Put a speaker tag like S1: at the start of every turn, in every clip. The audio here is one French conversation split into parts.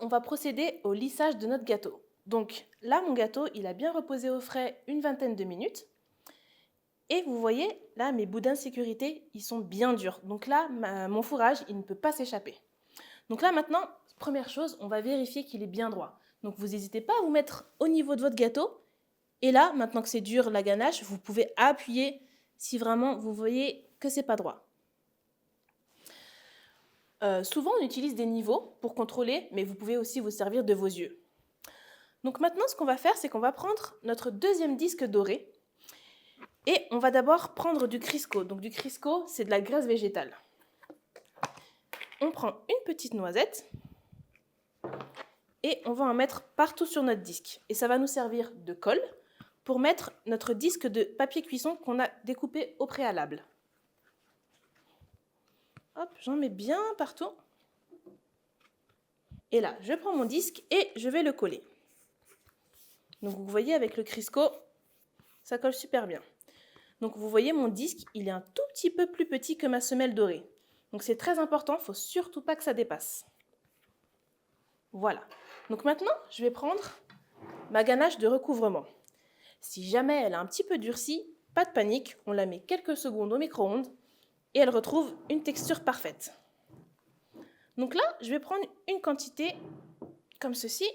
S1: on va procéder au lissage de notre gâteau. Donc là, mon gâteau, il a bien reposé au frais une vingtaine de minutes. Et vous voyez, là, mes boudins de sécurité, ils sont bien durs. Donc là, mon fourrage, il ne peut pas s'échapper. Donc là, maintenant, première chose, on va vérifier qu'il est bien droit. Donc vous n'hésitez pas à vous mettre au niveau de votre gâteau. Et là, maintenant que c'est dur, la ganache, vous pouvez appuyer si vraiment vous voyez que c'est pas droit. Souvent, on utilise des niveaux pour contrôler, mais vous pouvez aussi vous servir de vos yeux. Donc maintenant, ce qu'on va faire, c'est qu'on va prendre notre deuxième disque doré et on va d'abord prendre du Crisco. Donc du Crisco, c'est de la graisse végétale. On prend une petite noisette et on va en mettre partout sur notre disque. Et ça va nous servir de colle pour mettre notre disque de papier cuisson qu'on a découpé au préalable. Hop, j'en mets bien partout. Et là, je prends mon disque et je vais le coller. Donc vous voyez, avec le Crisco, ça colle super bien. Donc vous voyez, mon disque, il est un tout petit peu plus petit que ma semelle dorée. Donc c'est très important, il ne faut surtout pas que ça dépasse. Voilà. Donc maintenant, je vais prendre ma ganache de recouvrement. Si jamais elle a un petit peu durci, pas de panique, on la met quelques secondes au micro-ondes et elle retrouve une texture parfaite. Donc là, je vais prendre une quantité comme ceci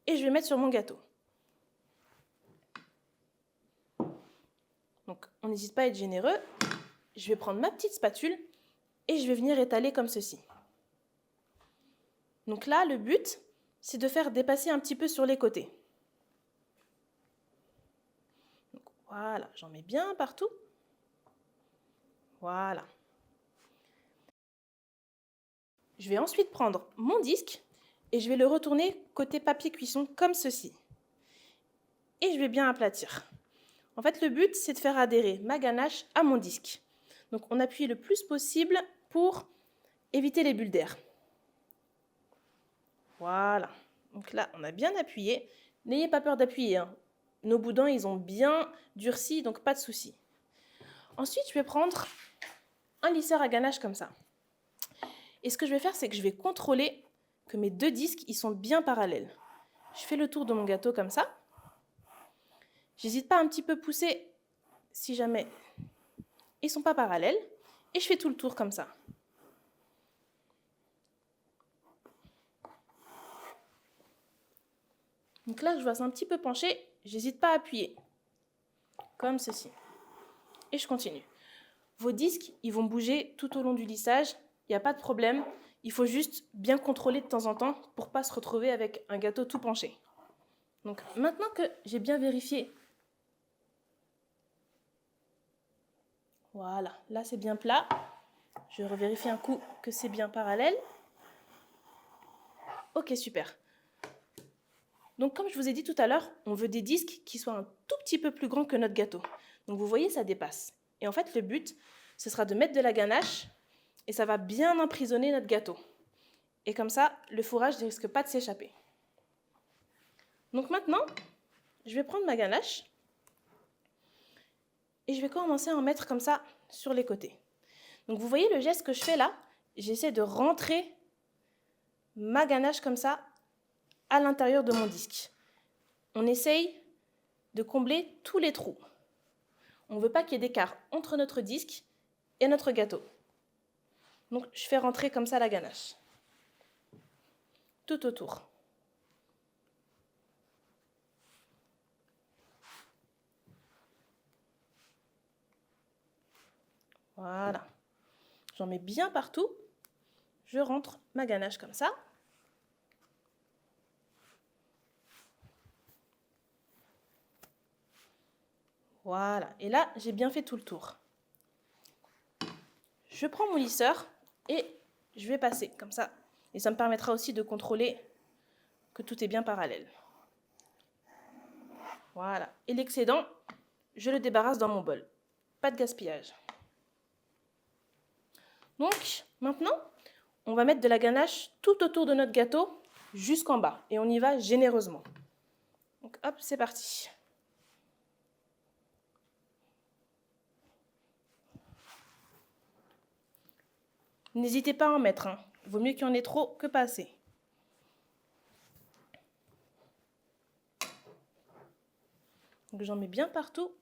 S1: et je vais mettre sur mon gâteau. Donc on n'hésite pas à être généreux. Je vais prendre ma petite spatule et je vais venir étaler comme ceci. Donc là, le but, c'est de faire dépasser un petit peu sur les côtés. Donc, voilà, j'en mets bien partout. Voilà. Je vais ensuite prendre mon disque et je vais le retourner côté papier cuisson comme ceci. Et je vais bien aplatir. En fait, le but, c'est de faire adhérer ma ganache à mon disque. Donc on appuie le plus possible pour éviter les bulles d'air. Voilà. Donc là, on a bien appuyé. N'ayez pas peur d'appuyer, hein. Nos boudins, ils ont bien durci, donc pas de souci. Ensuite, je vais prendre un lisseur à ganache comme ça. Et ce que je vais faire, c'est que je vais contrôler que mes deux disques, ils sont bien parallèles. Je fais le tour de mon gâteau comme ça. J'hésite pas à un petit peu pousser si jamais ils ne sont pas parallèles. Et je fais tout le tour comme ça. Donc là, je vois ça un petit peu penché. J'hésite pas à appuyer. Comme ceci. Et je continue. Vos disques, ils vont bouger tout au long du lissage. Il n'y a pas de problème. Il faut juste bien contrôler de temps en temps pour ne pas se retrouver avec un gâteau tout penché. Donc maintenant que j'ai bien vérifié, voilà, là c'est bien plat. Je revérifie un coup que c'est bien parallèle. Ok, super. Donc comme je vous ai dit tout à l'heure, on veut des disques qui soient un tout petit peu plus grands que notre gâteau. Donc vous voyez, ça dépasse. Et en fait, le but, ce sera de mettre de la ganache et ça va bien emprisonner notre gâteau. Et comme ça, le fourrage ne risque pas de s'échapper. Donc maintenant, je vais prendre ma ganache et je vais commencer à en mettre comme ça sur les côtés. Donc vous voyez le geste que je fais là, j'essaie de rentrer ma ganache comme ça à l'intérieur de mon disque. On essaye de combler tous les trous. On ne veut pas qu'il y ait d'écart entre notre disque et notre gâteau. Donc je fais rentrer comme ça la ganache. Tout autour. Voilà. J'en mets bien partout. Je rentre ma ganache comme ça. Voilà. Et là, j'ai bien fait tout le tour. Je prends mon lisseur et je vais passer comme ça. Et ça me permettra aussi de contrôler que tout est bien parallèle. Voilà. Et l'excédent, je le débarrasse dans mon bol. Pas de gaspillage. Donc, maintenant, on va mettre de la ganache tout autour de notre gâteau jusqu'en bas. Et on y va généreusement. Donc, hop, c'est parti. N'hésitez pas à en mettre. Vaut mieux qu'il y en ait trop que pas assez. Donc j'en mets bien partout.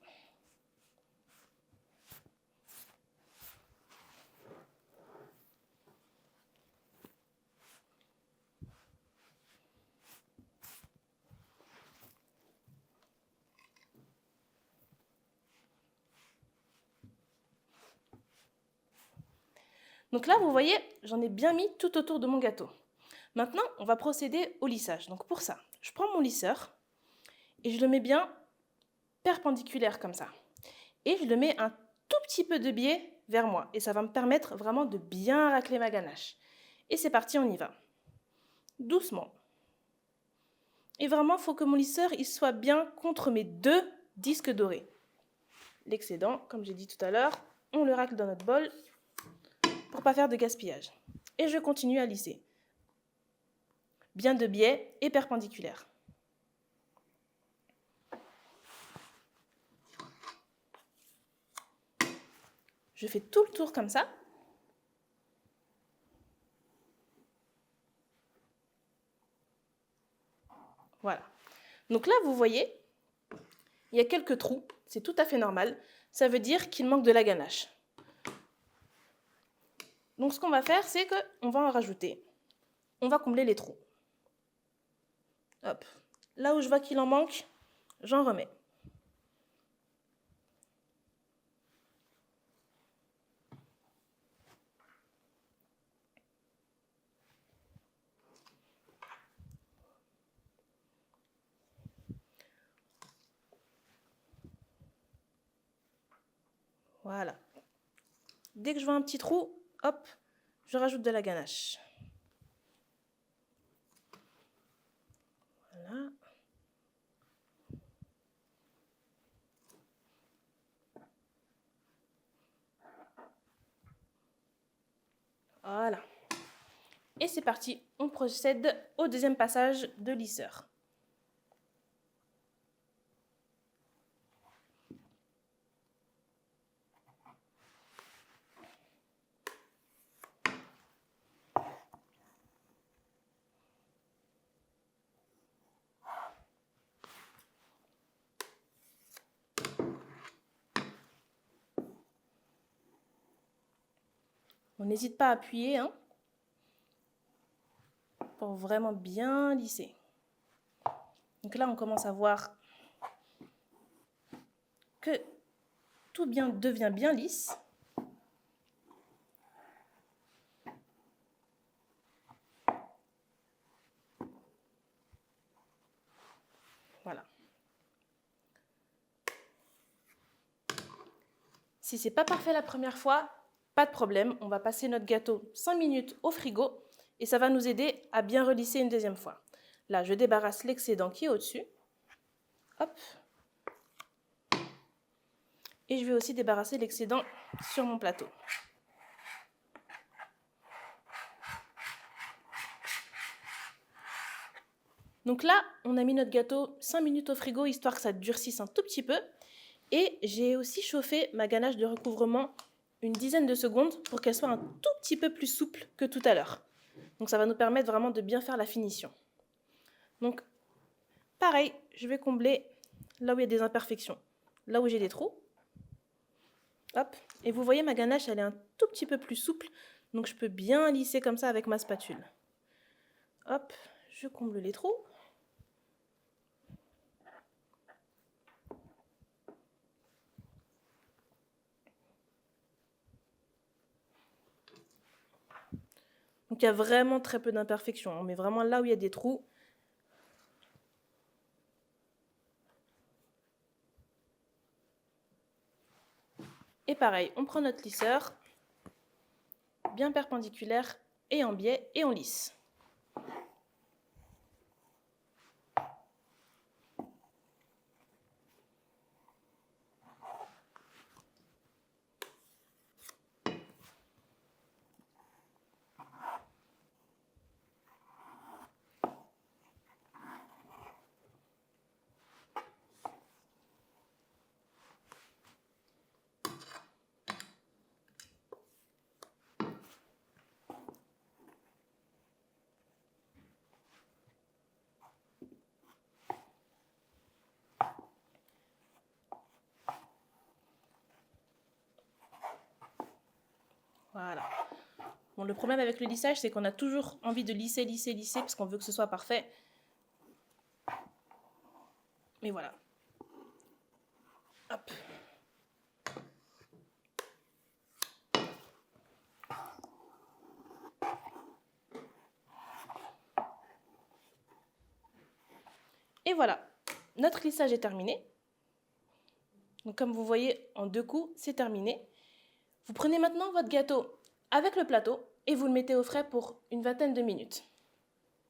S1: Donc là, vous voyez, j'en ai bien mis tout autour de mon gâteau. Maintenant, on va procéder au lissage. Donc pour ça, je prends mon lisseur et je le mets bien perpendiculaire comme ça. Et je le mets un tout petit peu de biais vers moi. Et ça va me permettre vraiment de bien racler ma ganache. Et c'est parti, on y va. Doucement. Et vraiment, il faut que mon lisseur il soit bien contre mes 2 disques dorés. L'excédent, comme j'ai dit tout à l'heure, on le racle dans notre bol pour ne pas faire de gaspillage. Et je continue à lisser. Bien de biais et perpendiculaire. Je fais tout le tour comme ça. Voilà. Donc là, vous voyez, il y a quelques trous. C'est tout à fait normal. Ça veut dire qu'il manque de la ganache. Donc ce qu'on va faire, c'est qu'on va en rajouter. On va combler les trous. Hop. Là où je vois qu'il en manque, j'en remets. Voilà. Dès que je vois un petit trou, hop, je rajoute de la ganache. Voilà. Voilà. Et c'est parti, on procède au deuxième passage de lisseur. On n'hésite pas à appuyer pour vraiment bien lisser. Donc là, on commence à voir que tout devient bien lisse. Voilà. Si c'est pas parfait la première fois, pas de problème, on va passer notre gâteau 5 minutes au frigo et ça va nous aider à bien relisser une deuxième fois. Là, je débarrasse l'excédent qui est au-dessus. Hop. Et je vais aussi débarrasser l'excédent sur mon plateau. Donc là, on a mis notre gâteau 5 minutes au frigo, histoire que ça durcisse un tout petit peu. Et j'ai aussi chauffé ma ganache de recouvrement une dizaine de secondes pour qu'elle soit un tout petit peu plus souple que tout à l'heure. Donc ça va nous permettre vraiment de bien faire la finition. Donc pareil, je vais combler là où il y a des imperfections, là où j'ai des trous. Hop. Et vous voyez, ma ganache, elle est un tout petit peu plus souple, donc je peux bien lisser comme ça avec ma spatule. Hop, je comble les trous. Donc il y a vraiment très peu d'imperfections, mais vraiment là où il y a des trous. Et pareil, on prend notre lisseur, bien perpendiculaire et en biais, et on lisse. Bon, le problème avec le lissage, c'est qu'on a toujours envie de lisser, lisser, lisser, parce qu'on veut que ce soit parfait. Mais voilà. Hop. Et voilà, notre lissage est terminé. Donc comme vous voyez, en 2 coups, c'est terminé. Vous prenez maintenant votre gâteau avec le plateau et vous le mettez au frais pour une vingtaine de minutes.